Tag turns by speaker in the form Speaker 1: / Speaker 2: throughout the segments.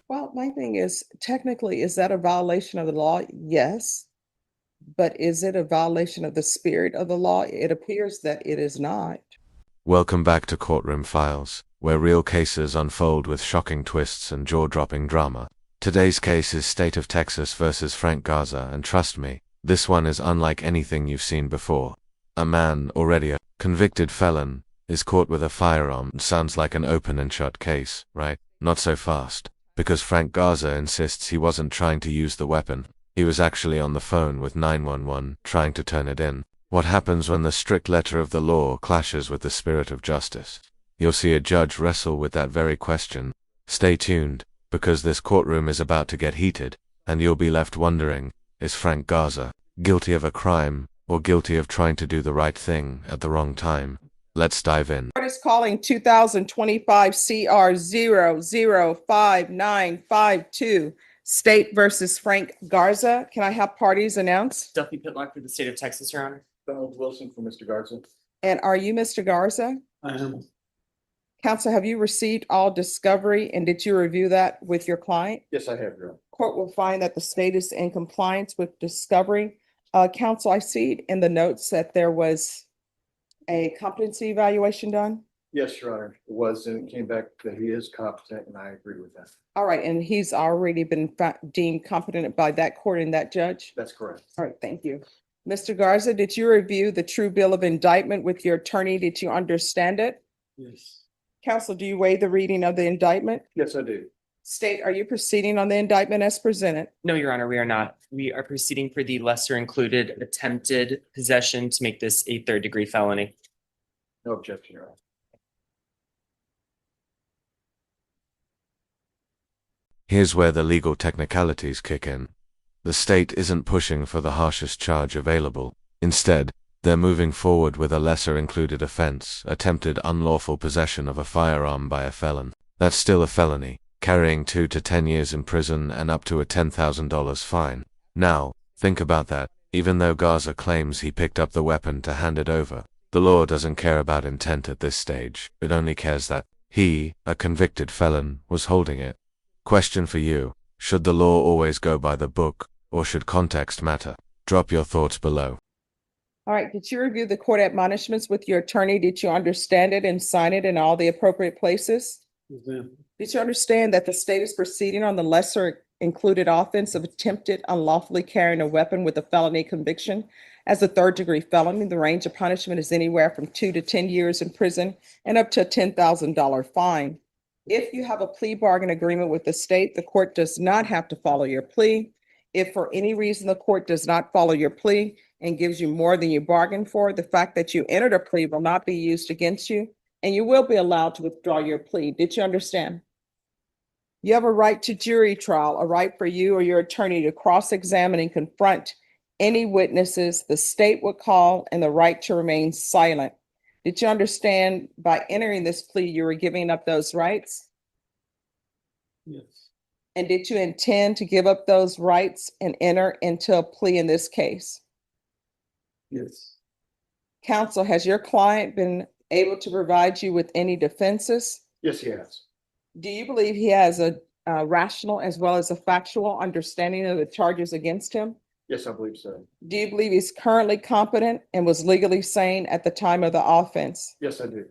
Speaker 1: Well, my thing is, technically, is that a violation of the law? Yes. But is it a violation of the spirit of the law? It appears that it is not.
Speaker 2: Welcome back to Courtroom Files, where real cases unfold with shocking twists and jaw-dropping drama. Today's case is State of Texas versus Frank Garza, and trust me, this one is unlike anything you've seen before. A man, already a convicted felon, is caught with a firearm. Sounds like an open and shut case, right? Not so fast, because Frank Garza insists he wasn't trying to use the weapon. He was actually on the phone with 911, trying to turn it in. What happens when the strict letter of the law clashes with the spirit of justice? You'll see a judge wrestle with that very question. Stay tuned, because this courtroom is about to get heated, and you'll be left wondering, is Frank Garza guilty of a crime, or guilty of trying to do the right thing at the wrong time? Let's dive in.
Speaker 1: Court is calling 2025 CR 005952, State versus Frank Garza. Can I have parties announced?
Speaker 3: Duffy Pitlock for the state of Texas, Your Honor.
Speaker 4: Donald Wilson for Mr. Garza.
Speaker 1: And are you Mr. Garza?
Speaker 4: I am.
Speaker 1: Counsel, have you received all discovery and did you review that with your client?
Speaker 4: Yes, I have, Your Honor.
Speaker 1: Court will find that the state is in compliance with discovery. Counsel, I see in the notes that there was a competency evaluation done.
Speaker 4: Yes, Your Honor. It was, and it came back that he is competent, and I agree with that.
Speaker 1: All right, and he's already been deemed competent by that court and that judge?
Speaker 4: That's correct.
Speaker 1: All right, thank you. Mr. Garza, did you review the true bill of indictment with your attorney? Did you understand it?
Speaker 4: Yes.
Speaker 1: Counsel, do you waive the reading of the indictment?
Speaker 4: Yes, I do.
Speaker 1: State, are you proceeding on the indictment as presented?
Speaker 3: No, Your Honor, we are not. We are proceeding for the lesser included attempted possession to make this a third-degree felony.
Speaker 4: No objection, Your Honor.
Speaker 2: Here's where the legal technicalities kick in. The state isn't pushing for the harshest charge available. Instead, they're moving forward with a lesser included offense, attempted unlawful possession of a firearm by a felon. That's still a felony, carrying 2 to 10 years in prison and up to a $10,000 fine. Now, think about that. Even though Garza claims he picked up the weapon to hand it over, the law doesn't care about intent at this stage. It only cares that he, a convicted felon, was holding it. Question for you: should the law always go by the book, or should context matter? Drop your thoughts below.
Speaker 1: All right, did you review the court admonishments with your attorney? Did you understand it and sign it in all the appropriate places?
Speaker 4: Yes, ma'am.
Speaker 1: Did you understand that the state is proceeding on the lesser included offense of attempted unlawfully carrying a weapon with a felony conviction as a third-degree felony? The range of punishment is anywhere from 2 to 10 years in prison and up to a $10,000 fine. If you have a plea bargain agreement with the state, the court does not have to follow your plea. If for any reason the court does not follow your plea and gives you more than you bargained for, the fact that you entered a plea will not be used against you, and you will be allowed to withdraw your plea. Did you understand? You have a right to jury trial, a right for you or your attorney to cross-examine and confront any witnesses the state would call, and the right to remain silent. Did you understand by entering this plea, you were giving up those rights?
Speaker 4: Yes.
Speaker 1: And did you intend to give up those rights and enter into a plea in this case?
Speaker 4: Yes.
Speaker 1: Counsel, has your client been able to provide you with any defenses?
Speaker 4: Yes, he has.
Speaker 1: Do you believe he has a rational as well as a factual understanding of the charges against him?
Speaker 4: Yes, I believe so.
Speaker 1: Do you believe he's currently competent and was legally sane at the time of the offense?
Speaker 4: Yes, I do.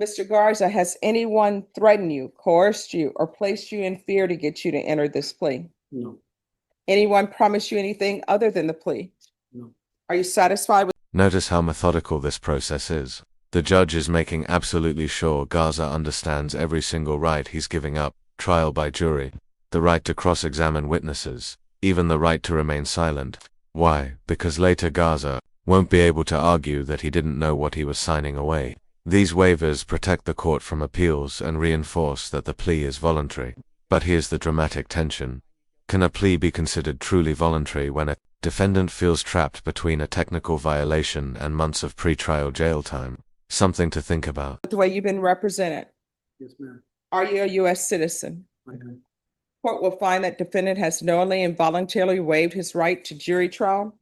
Speaker 1: Mr. Garza, has anyone threatened you, coerced you, or placed you in fear to get you to enter this plea?
Speaker 4: No.
Speaker 1: Anyone promised you anything other than the plea?
Speaker 4: No.
Speaker 1: Are you satisfied with?
Speaker 2: Notice how methodical this process is. The judge is making absolutely sure Garza understands every single right he's giving up: trial by jury, the right to cross-examine witnesses, even the right to remain silent. Why? Because later Garza won't be able to argue that he didn't know what he was signing away. These waivers protect the court from appeals and reinforce that the plea is voluntary. But here's the dramatic tension. Can a plea be considered truly voluntary when a defendant feels trapped between a technical violation and months of pre-trial jail time? Something to think about.
Speaker 1: The way you've been represented?
Speaker 4: Yes, ma'am.
Speaker 1: Are you a U.S. citizen?
Speaker 4: I am.
Speaker 1: Court will find that defendant has knowingly and voluntarily waived his right to jury trial.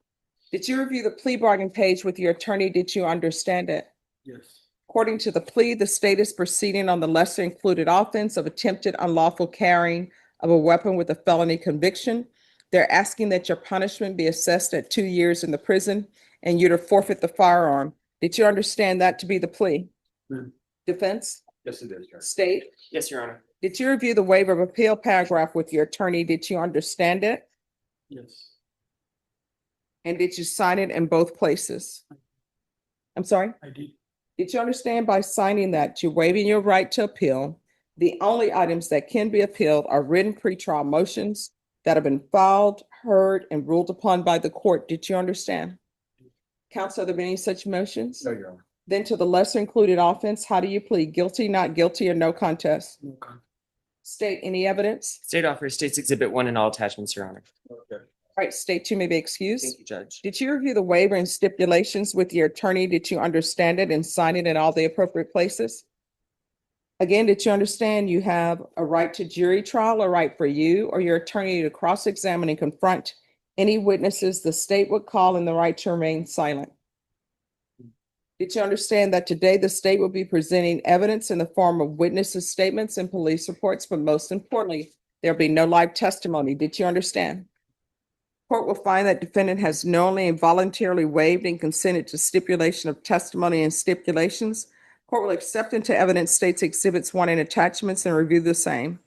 Speaker 1: Did you review the plea bargain page with your attorney? Did you understand it?
Speaker 4: Yes.
Speaker 1: According to the plea, the state is proceeding on the lesser included offense of attempted unlawful carrying of a weapon with a felony conviction. They're asking that your punishment be assessed at 2 years in the prison and you to forfeit the firearm. Did you understand that to be the plea?
Speaker 4: Hmm.
Speaker 1: Defense?
Speaker 4: Yes, it is, Your Honor.
Speaker 1: State?
Speaker 3: Yes, Your Honor.
Speaker 1: Did you review the waiver of appeal paragraph with your attorney? Did you understand it?
Speaker 4: Yes.
Speaker 1: And did you sign it in both places? I'm sorry?
Speaker 4: I did.
Speaker 1: Did you understand by signing that you're waiving your right to appeal? The only items that can be appealed are written pretrial motions that have been filed, heard, and ruled upon by the court. Did you understand? Counsel, are there any such motions?
Speaker 4: No, Your Honor.
Speaker 1: Then to the lesser included offense, how do you plead? Guilty, not guilty, or no contest?
Speaker 4: No contest.
Speaker 1: State any evidence?
Speaker 3: State offers State's Exhibit 1 and all attachments, Your Honor.
Speaker 4: Okay.
Speaker 1: All right, state you may be excused.
Speaker 3: Thank you, Judge.
Speaker 1: Did you review the waiver and stipulations with your attorney? Did you understand it and sign it in all the appropriate places? Again, did you understand you have a right to jury trial, a right for you or your attorney to cross-examine and confront any witnesses the state would call, and the right to remain silent? Did you understand that today the state will be presenting evidence in the form of witnesses' statements and police reports, but most importantly, there'll be no live testimony? Did you understand? Court will find that defendant has knowingly and voluntarily waived and consented to stipulation of testimony and stipulations. Court will accept into evidence State's Exhibits 1 and attachments and review the same.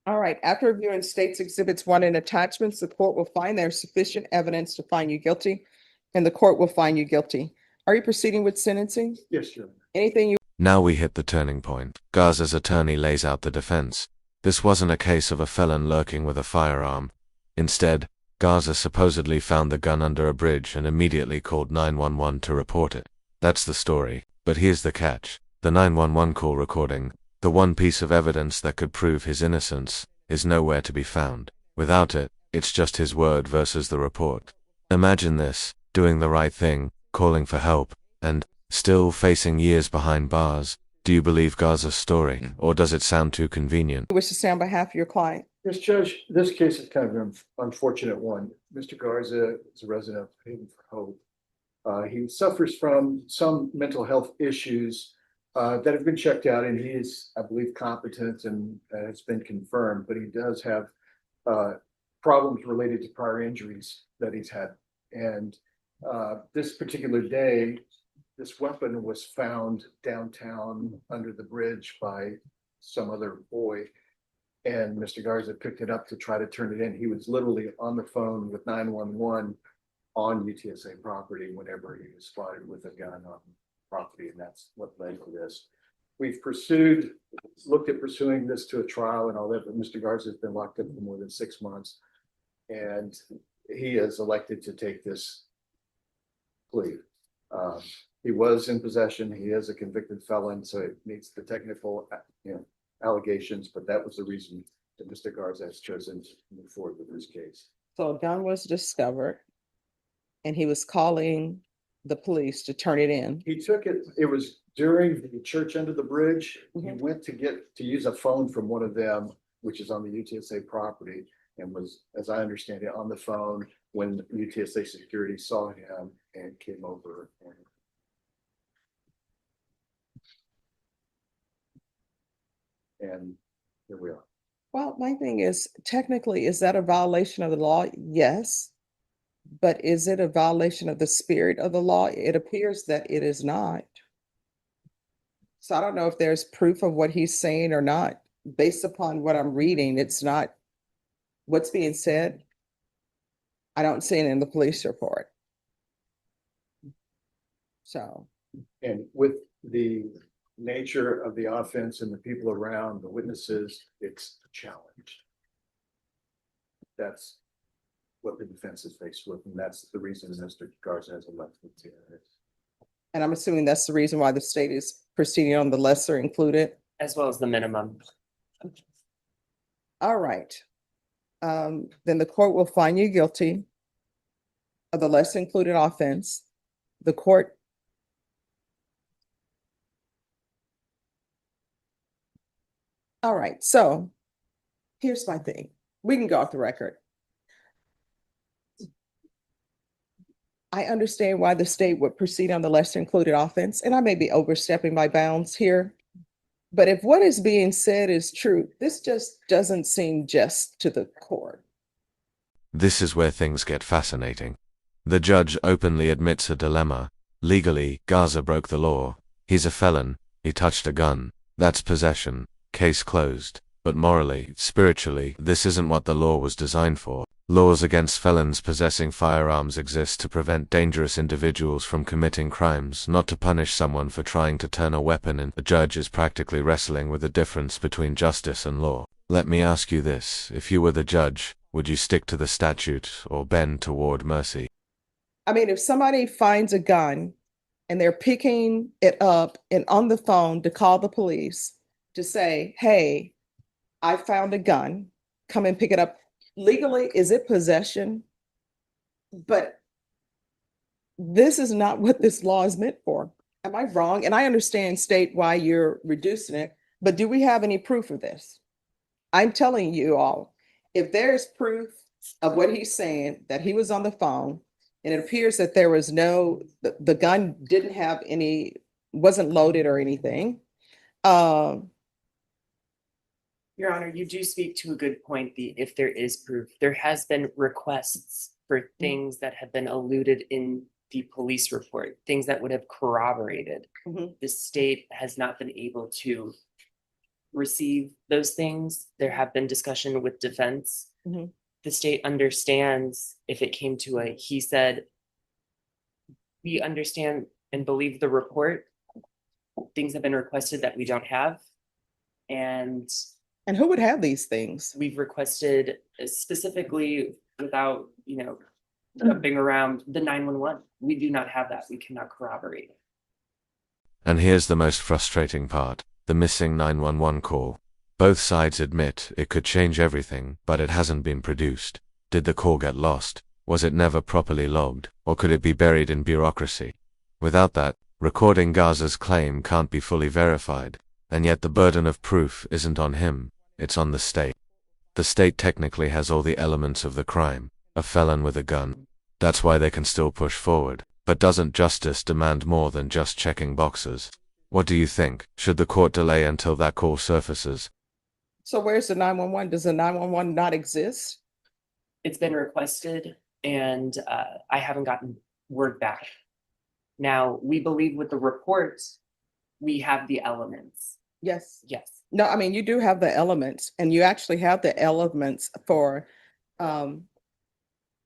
Speaker 1: All right, after reviewing State's Exhibits 1 and attachments, the court will find there's sufficient evidence to find you guilty, and the court will find you guilty. Are you proceeding with sentencing?
Speaker 4: Yes, Your Honor.
Speaker 1: Anything you
Speaker 2: Now we hit the turning point. Garza's attorney lays out the defense. This wasn't a case of a felon lurking with a firearm. Instead, Garza supposedly found the gun under a bridge and immediately called 911 to report it. That's the story. But here's the catch. The 911 call recording, the one piece of evidence that could prove his innocence, is nowhere to be found. Without it, it's just his word versus the report. Imagine this, doing the right thing, calling for help, and still facing years behind bars. Do you believe Garza's story, or does it sound too convenient?
Speaker 1: wish to say on behalf of your client?
Speaker 4: Yes, Judge, this case is kind of an unfortunate one. Mr. Garza is a resident of Haven for Hope. He suffers from some mental health issues that have been checked out, and he is, I believe, competent and has been confirmed, but he does have problems related to prior injuries that he's had. And this particular day, this weapon was found downtown under the bridge by some other boy. And Mr. Garza picked it up to try to turn it in. He was literally on the phone with 911 on UTSA property whenever he was spotted with a gun on property, and that's what led to this. We've looked at pursuing this to a trial and all that, but Mr. Garza has been locked up for more than 6 months. And he has elected to take this plea. He was in possession. He is a convicted felon, so it meets the technical, allegations, but that was the reason that Mr. Garza has chosen to move forward with this case.
Speaker 1: So a gun was discovered and he was calling the police to turn it in.
Speaker 4: He took it, it was during the church under the bridge. He
Speaker 1: Mhm.
Speaker 4: went to use a phone from one of them, which is on the UTSA property, and was, as I understand it, on the phone when UTSA security saw him and came over. And here we are.
Speaker 1: Well, my thing is, technically, is that a violation of the law? Yes. But is it a violation of the spirit of the law? It appears that it is not. So I don't know if there's proof of what he's saying or not. Based upon what I'm reading, it's not what's being said. I don't see it in the police report. So,
Speaker 4: And with the nature of the offense and the people around, the witnesses, it's a challenge. That's what the defense is faced with, and that's the reason Mr. Garza has elected to.
Speaker 1: and I'm assuming that's the reason why the state is proceeding on the lesser included.
Speaker 3: As well as the minimum.
Speaker 1: All right. Then the court will find you guilty of the lesser included offense. The court All right, so here's my thing. We can go off the record. I understand why the state would proceed on the lesser included offense, and I may be overstepping my bounds here. But if what is being said is true, this just doesn't seem just to the court.
Speaker 2: This is where things get fascinating. The judge openly admits a dilemma. Legally, Garza broke the law. He's a felon. He touched a gun. That's possession. Case closed. But morally, spiritually, this isn't what the law was designed for. Laws against felons possessing firearms exist to prevent dangerous individuals from committing crimes, not to punish someone for trying to turn a weapon in. The judge is practically wrestling with the difference between justice and law. Let me ask you this. If you were the judge, would you stick to the statute or bend toward mercy?
Speaker 1: I mean, if somebody finds a gun and they're picking it up and on the phone to call the police to say, hey, I found a gun, come and pick it up. Legally, is it possession? But this is not what this law is meant for. Am I wrong? And I understand state why you're reducing it, but do we have any proof of this? I'm telling you all, if there's proof of what he's saying, that he was on the phone, and it appears that there was the gun didn't have any, wasn't loaded or anything.
Speaker 3: Your Honor, you do speak to a good point. If there is proof, there has been requests for things that have been alluded in the police report, things that would have corroborated. The state has not been able to receive those things. There have been discussion with defense. The state understands if it came to he said, we understand and believe the report. Things have been requested that we don't have. And
Speaker 1: who would have these things?
Speaker 3: we've requested specifically without, jumping around the 911. We do not have that. We cannot corroborate.
Speaker 2: And here's the most frustrating part, the missing 911 call. Both sides admit it could change everything, but it hasn't been produced. Did the call get lost? Was it never properly logged? Or could it be buried in bureaucracy? Without that, recording Garza's claim can't be fully verified. And yet the burden of proof isn't on him, it's on the state. The state technically has all the elements of the crime, a felon with a gun. That's why they can still push forward. But doesn't justice demand more than just checking boxes? What do you think? Should the court delay until that call surfaces?
Speaker 1: So where's the 911? Does the 911 not exist?
Speaker 3: It's been requested and I haven't gotten word back. Now, we believe with the reports, we have the elements.
Speaker 1: Yes.
Speaker 3: Yes.
Speaker 1: No, I mean, you do have the elements, and you actually have the elements for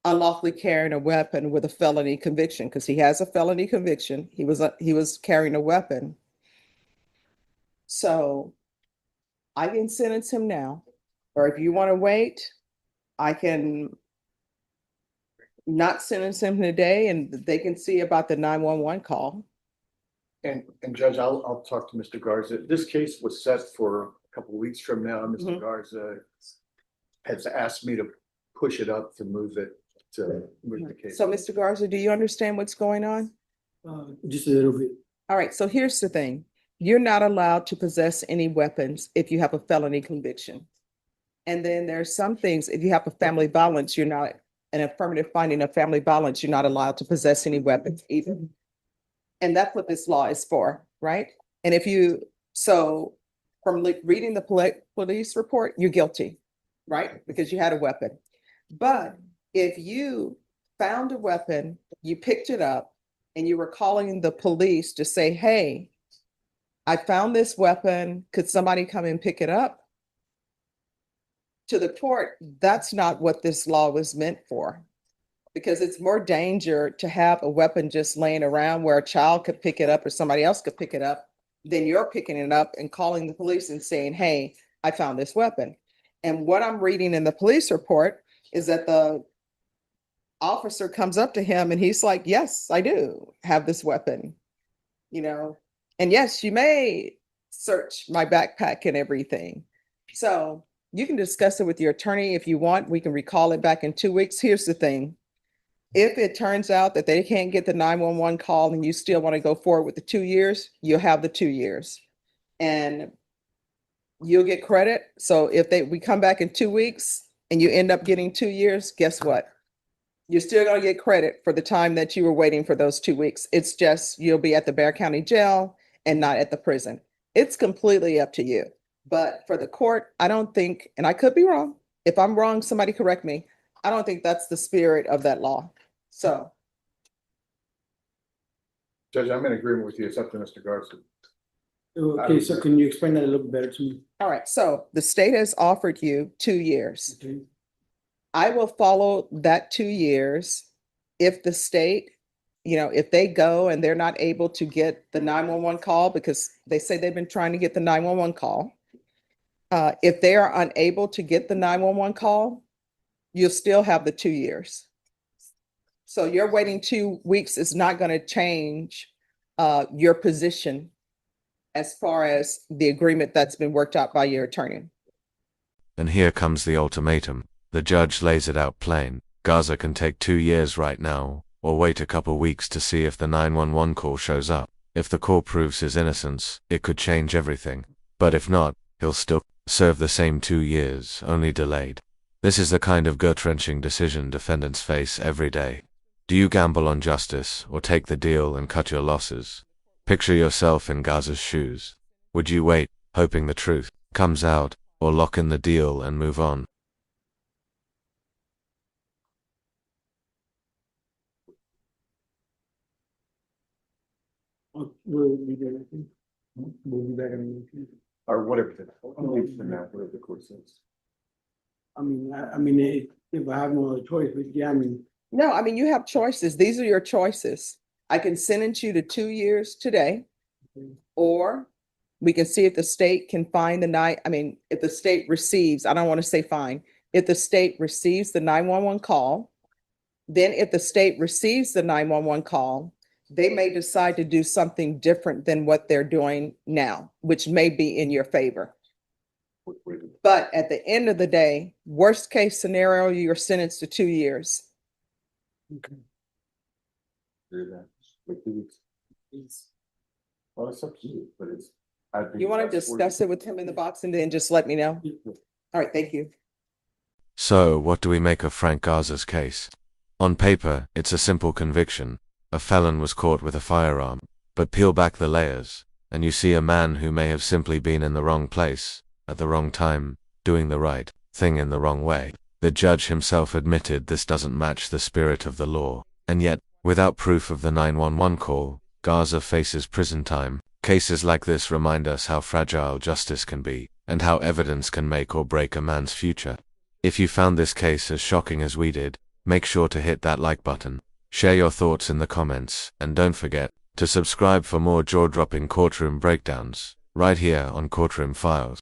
Speaker 1: unlawfully carrying a weapon with a felony conviction, because he has a felony conviction. He was carrying a weapon. So I can sentence him now, or if you want to wait, I can not sentence him today, and they can see about the 911 call.
Speaker 4: And Judge, I'll talk to Mr. Garza. This case was set for a couple of weeks from now. Mr. Garza has asked me to push it up to move the case.
Speaker 1: So, Mr. Garza, do you understand what's going on?
Speaker 5: Just a little bit.
Speaker 1: All right, so here's the thing. You're not allowed to possess any weapons if you have a felony conviction. And then there's some things, if you have a family violence, you're not, an affirmative finding of family violence, you're not allowed to possess any weapons either. And that's what this law is for, right? And so from reading the police report, you're guilty, right? Because you had a weapon. But if you found a weapon, you picked it up, and you were calling the police to say, hey, I found this weapon, could somebody come and pick it up? To the court, that's not what this law was meant for. Because it's more danger to have a weapon just laying around where a child could pick it up or somebody else could pick it up than you're picking it up and calling the police and saying, hey, I found this weapon. And what I'm reading in the police report is that the officer comes up to him and he's like, yes, I do have this weapon, and yes, you may search my backpack and everything. So you can discuss it with your attorney if you want. We can recall it back in 2 weeks. Here's the thing. If it turns out that they can't get the 911 call and you still want to go forward with the 2 years, you'll have the 2 years. And you'll get credit. So if we come back in 2 weeks and you end up getting 2 years, guess what? You're still gonna get credit for the time that you were waiting for those 2 weeks. It's just you'll be at the Bexar County Jail and not at the prison. It's completely up to you. But for the court, I don't think, and I could be wrong. If I'm wrong, somebody correct me. I don't think that's the spirit of that law. So,
Speaker 4: Judge, I'm in agreement with you. It's up to Mr. Garza.
Speaker 5: Okay, so can you explain that a little better to me?
Speaker 1: all right. So the state has offered you 2 years.
Speaker 5: Okay.
Speaker 1: I will follow that 2 years if the state, if they go and they're not able to get the 911 call because they say they've been trying to get the 911 call. If they are unable to get the 911 call, you'll still have the 2 years. So your waiting 2 weeks is not going to change your position as far as the agreement that's been worked out by your attorney.
Speaker 2: And here comes the ultimatum. The judge lays it out plain. Garza can take 2 years right now, or wait a couple weeks to see if the 911 call shows up. If the call proves his innocence, it could change everything. But if not, he'll still serve the same 2 years, only delayed. This is the kind of gut-wrenching decision defendants face every day. Do you gamble on justice, or take the deal and cut your losses? Picture yourself in Garza's shoes. Would you wait, hoping the truth comes out, or lock in the deal and move on?
Speaker 5: We'll be there, I think. We'll be back in a minute.
Speaker 4: Or whatever whatever the court says.
Speaker 5: I mean, if I have no other choice, but yeah, I mean,
Speaker 1: No, I mean, you have choices. These are your choices. I can sentence you to 2 years today, or we can see if the state can find if the state receives, I don't want to say fine, if the state receives the 911 call, then if the state receives the 911 call, they may decide to do something different than what they're doing now, which may be in your favor. But at the end of the day, worst case scenario, you're sentenced to 2 years.
Speaker 4: Well, it's up to you, but it's.
Speaker 1: You want to discuss it with him in the box and then just let me know? All right, thank you.
Speaker 2: So, what do we make of Frank Garza's case? On paper, it's a simple conviction. A felon was caught with a firearm. But peel back the layers, and you see a man who may have simply been in the wrong place, at the wrong time, doing the right thing in the wrong way. The judge himself admitted this doesn't match the spirit of the law, and yet, without proof of the 911 call, Garza faces prison time. Cases like this remind us how fragile justice can be, and how evidence can make or break a man's future. If you found this case as shocking as we did, make sure to hit that like button. Share your thoughts in the comments, and don't forget to subscribe for more jaw-dropping courtroom breakdowns, right here on Courtroom Files.